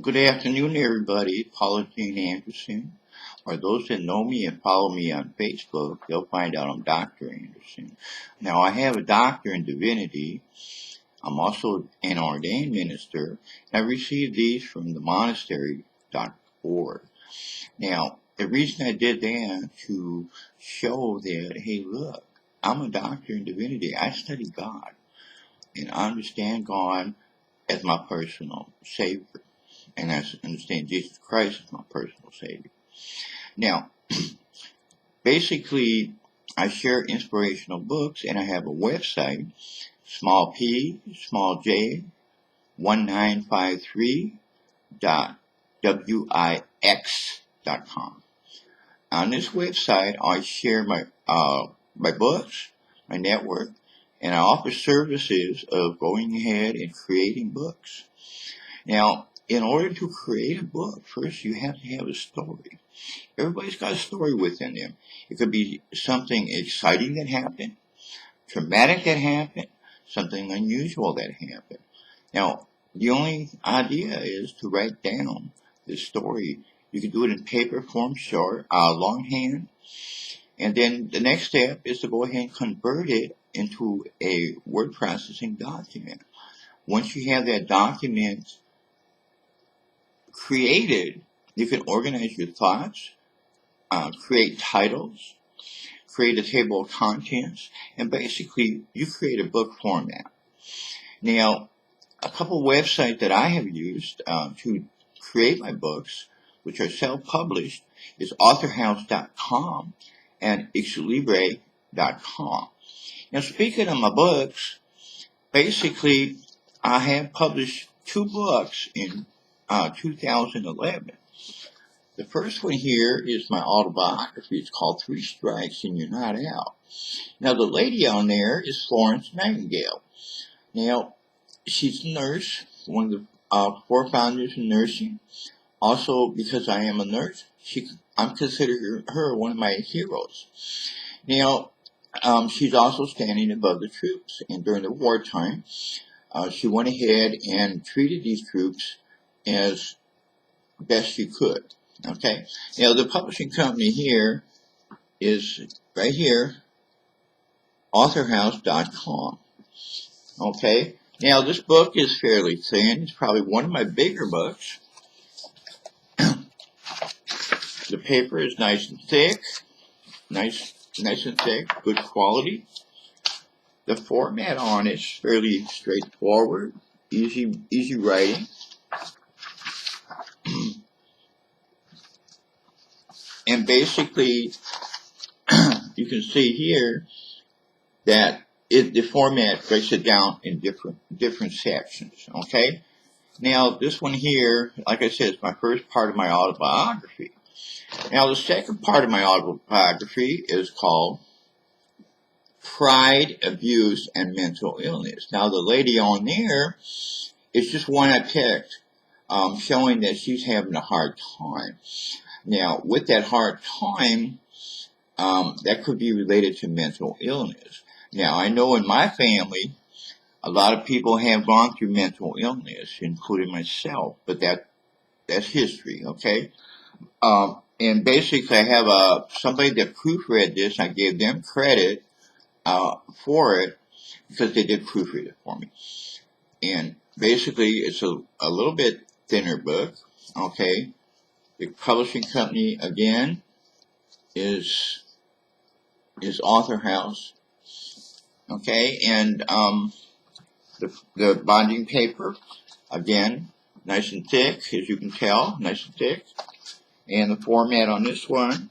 Good afternoon, everybody. Paula Jane Anderson. Or those that know me and follow me on Facebook, they'll find out I'm Dr. Anderson. Now, I have a doctor in divinity. I'm also an ordained minister. And I received these from the monastery.org. Now, the reason I did that to show that, hey, look, I'm a doctor in divinity. I study God and I understand God as my personal Savior. And I understand Jesus Christ as my personal Savior. Now, basically, I share inspirational books, and I have a website, small p, small j, 1953.wix.com. On this website, I share my books, my network, and I offer services of going ahead and creating books. Now, in order to create a book, first you have to have a story. Everybody's got a story within them. It could be something exciting that happened, traumatic that happened, something unusual that happened. Now, the only idea is to write down the story. You can do it in paper form, short, longhand, and then the next step is to go ahead and convert it into a word processing document. Once you have that document created, you can organize your thoughts, create titles, create a table of contents, and basically you create a book format. Now, a couple websites that I have used to create my books, which are self-published, is authorhouse.com and ixlibre.com. Now, speaking of my books, basically I have published two books in 2011. The first one here is my autobiography. It's called Three Strikes and You're Not Out. Now, the lady on there is Florence Nightingale. Now, she's a nurse, one of the four founders of nursing. Also, because I am a nurse, I'm considered her one of my heroes. Now, she's also standing above the troops. And during the wartime, she went ahead and treated these troops as best she could. Okay. Now, the publishing company here is right here, authorhouse.com. Okay. Now, this book is fairly thin. It's probably one of my bigger books. The paper is nice and thick. Nice and thick. Good quality. The format on it is fairly straightforward. Easy writing. And basically, you can see here that the format breaks it down in different sections. Okay. Now, this one here, like I said, is my first part of my autobiography. Now, the second part of my autobiography is called Pride, Abuse, and Mental Illness. Now, the lady on there is just one I picked, showing that she's having a hard time. Now, with that hard time, that could be related to mental illness. Now, I know in my family, a lot of people have gone through mental illness, including myself, but that's history, okay? And basically, I have somebody that proofread this. I gave them credit for it because they did proofread it for me. And basically, it's a little bit thinner book, okay? The publishing company, again, is Author House, okay? And the binding paper, again, nice and thick, as you can tell, nice and thick. And the format on this one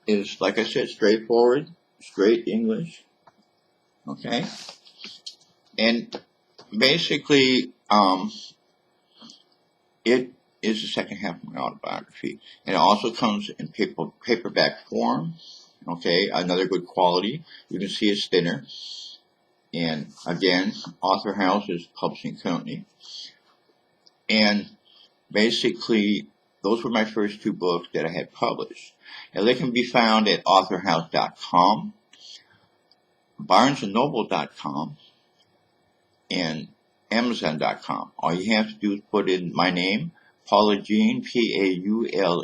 is, like I said, straightforward, straight English, okay? And basically, it is the second half of my autobiography. And it also comes in paperback form, okay? Another good quality. You can see it's thinner. And again, Author House is a publishing company. And basically, those were my first two books that I had published. Now, they can be found at authorhouse.com, barnesandnoble.com, and Amazon.com. All you have to do is put in my name, Paula Jean, Paulajean,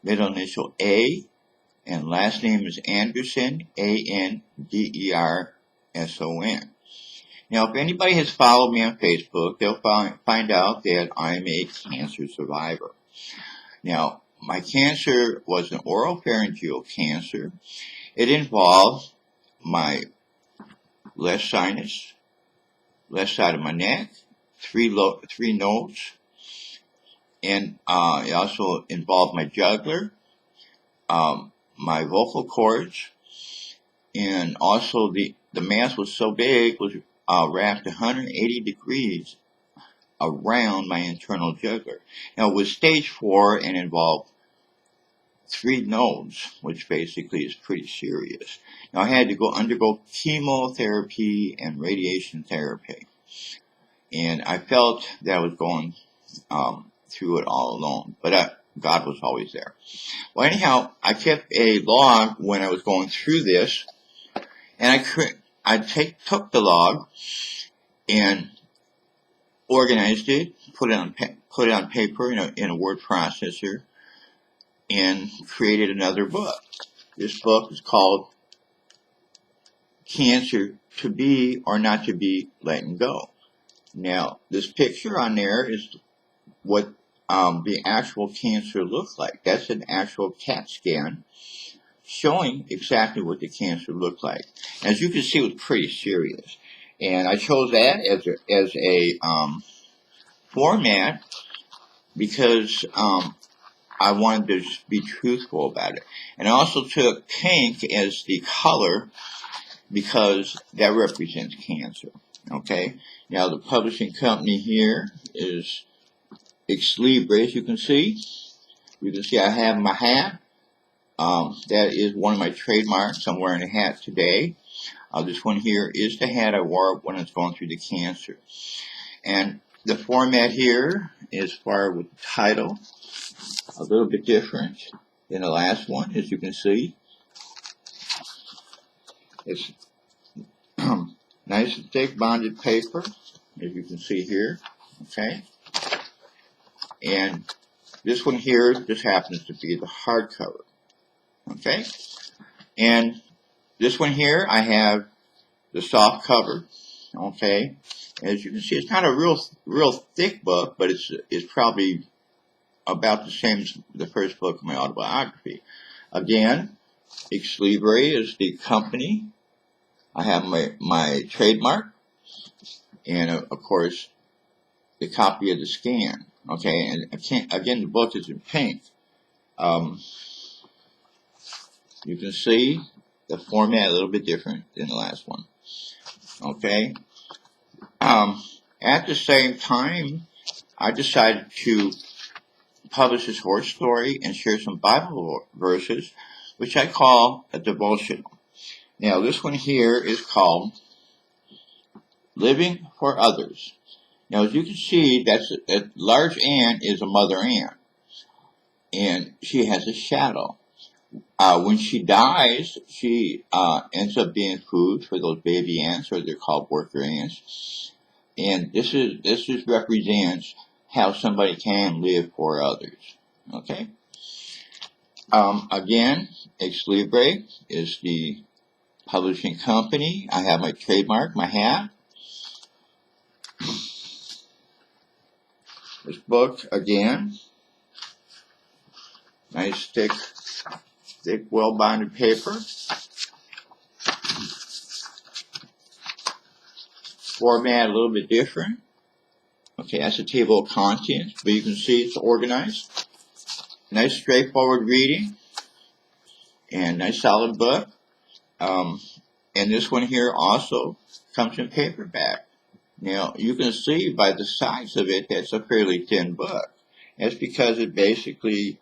middle initial A, and last name is Anderson, Anderson. Now, if anybody has followed me on Facebook, they'll find out that I'm a cancer survivor. Now, my cancer was an oropharyngeal cancer. It involved my left sinus, left side of my neck, three nodes, and it also involved my jugular, my vocal cords, and also the mass was so big, was wrapped 180 degrees around my internal jugular. Now, it was stage 4 and involved 3 nodes, which basically is pretty serious. Now, I had to undergo chemotherapy and radiation therapy. And I felt that I was going through it all alone, but God was always there. Well, anyhow, I kept a log when I was going through this, and I took the log and organized it, put it on paper in a word processor, and created another book. This book is called Cancer: To Be or Not to Be Letting Go. Now, this picture on there is what the actual cancer looks like. That's an actual CAT scan showing exactly what the cancer looked like. As you can see, it was pretty serious. And I chose that as a format because I wanted to be truthful about it. And I also took pink as the color because that represents cancer. Okay? Now, the publishing company here is Xlibra, as you can see. You can see I have my hat. That is one of my trademarks. I'm wearing a hat today. This one here is the hat I wore when I was going through the cancer. And the format here is far with the title, a little bit different than the last one, as you can see. It's nice and thick bonded paper, as you can see here. Okay. And this one here just happens to be the hardcover. Okay. And this one here, I have the soft cover. Okay. As you can see, it's not a real thick book, but it's probably about the same as the first book of my autobiography. Again, Xlibra is the company. I have my trademark, and of course, the copy of the scan. Okay, and again, the book is in pink. You can see the format a little bit different than the last one. Okay. At the same time, I decided to publish a short story and share some Bible verses, which I call a devotional. Now, this one here is called Living for Others. Now, as you can see, that large ant is a mother ant, and she has a shadow. When she dies, she ends up being food for those baby ants, or they're called worker ants. And this represents how somebody can live for others. Okay. Again, Xlibra is the publishing company. I have my trademark, my hat. This book, again, nice thick, well-bonded paper. Format a little bit different. Okay, that's a table of contents, but you can see it's organized. Nice straightforward reading, and nice solid book. And this one here also comes in paperback. Now, you can see by the size of it, that's a fairly thin book. That's because it basically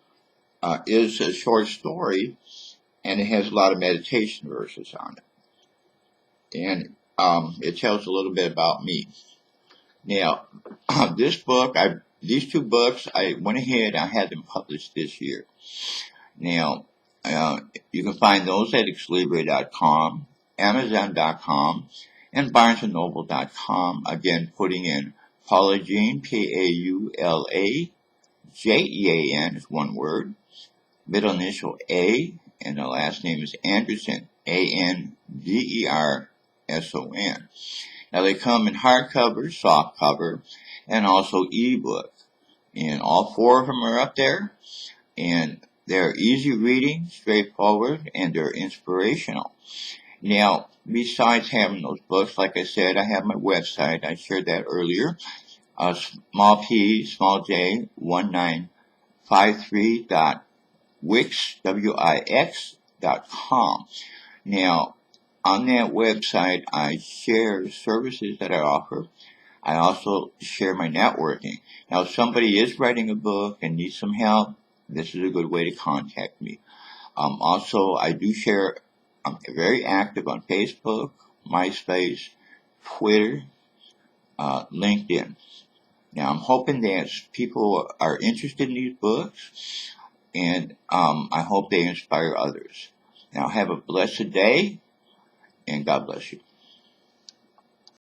is a short story, and it has a lot of meditation verses on it. And it tells a little bit about me. Now, these two books, I went ahead, I had them published this year. Now, you can find those at Xlibra.com, Amazon.com, and BarnesandNoble.com. Again, putting in Paula Jean, PaulaJean is one word, middle initial A, and the last name is Anderson, Anderson. Now they come in hardcover, softcover, and also ebook. And all four of them are up there, and they're easy reading, straightforward, and they're inspirational. Now, besides having those books, like I said, I have my website. I shared that earlier. Small p, small j, 1953.wix.com. Now, on that website, I share services that I offer. I also share my networking. Now, if somebody is writing a book and needs some help, this is a good way to contact me. Also, I do share, I'm very active on Facebook, MySpace, Twitter, LinkedIn. Now, I'm hoping that people are interested in these books, and I hope they inspire others. Now, have a blessed day, and God bless you.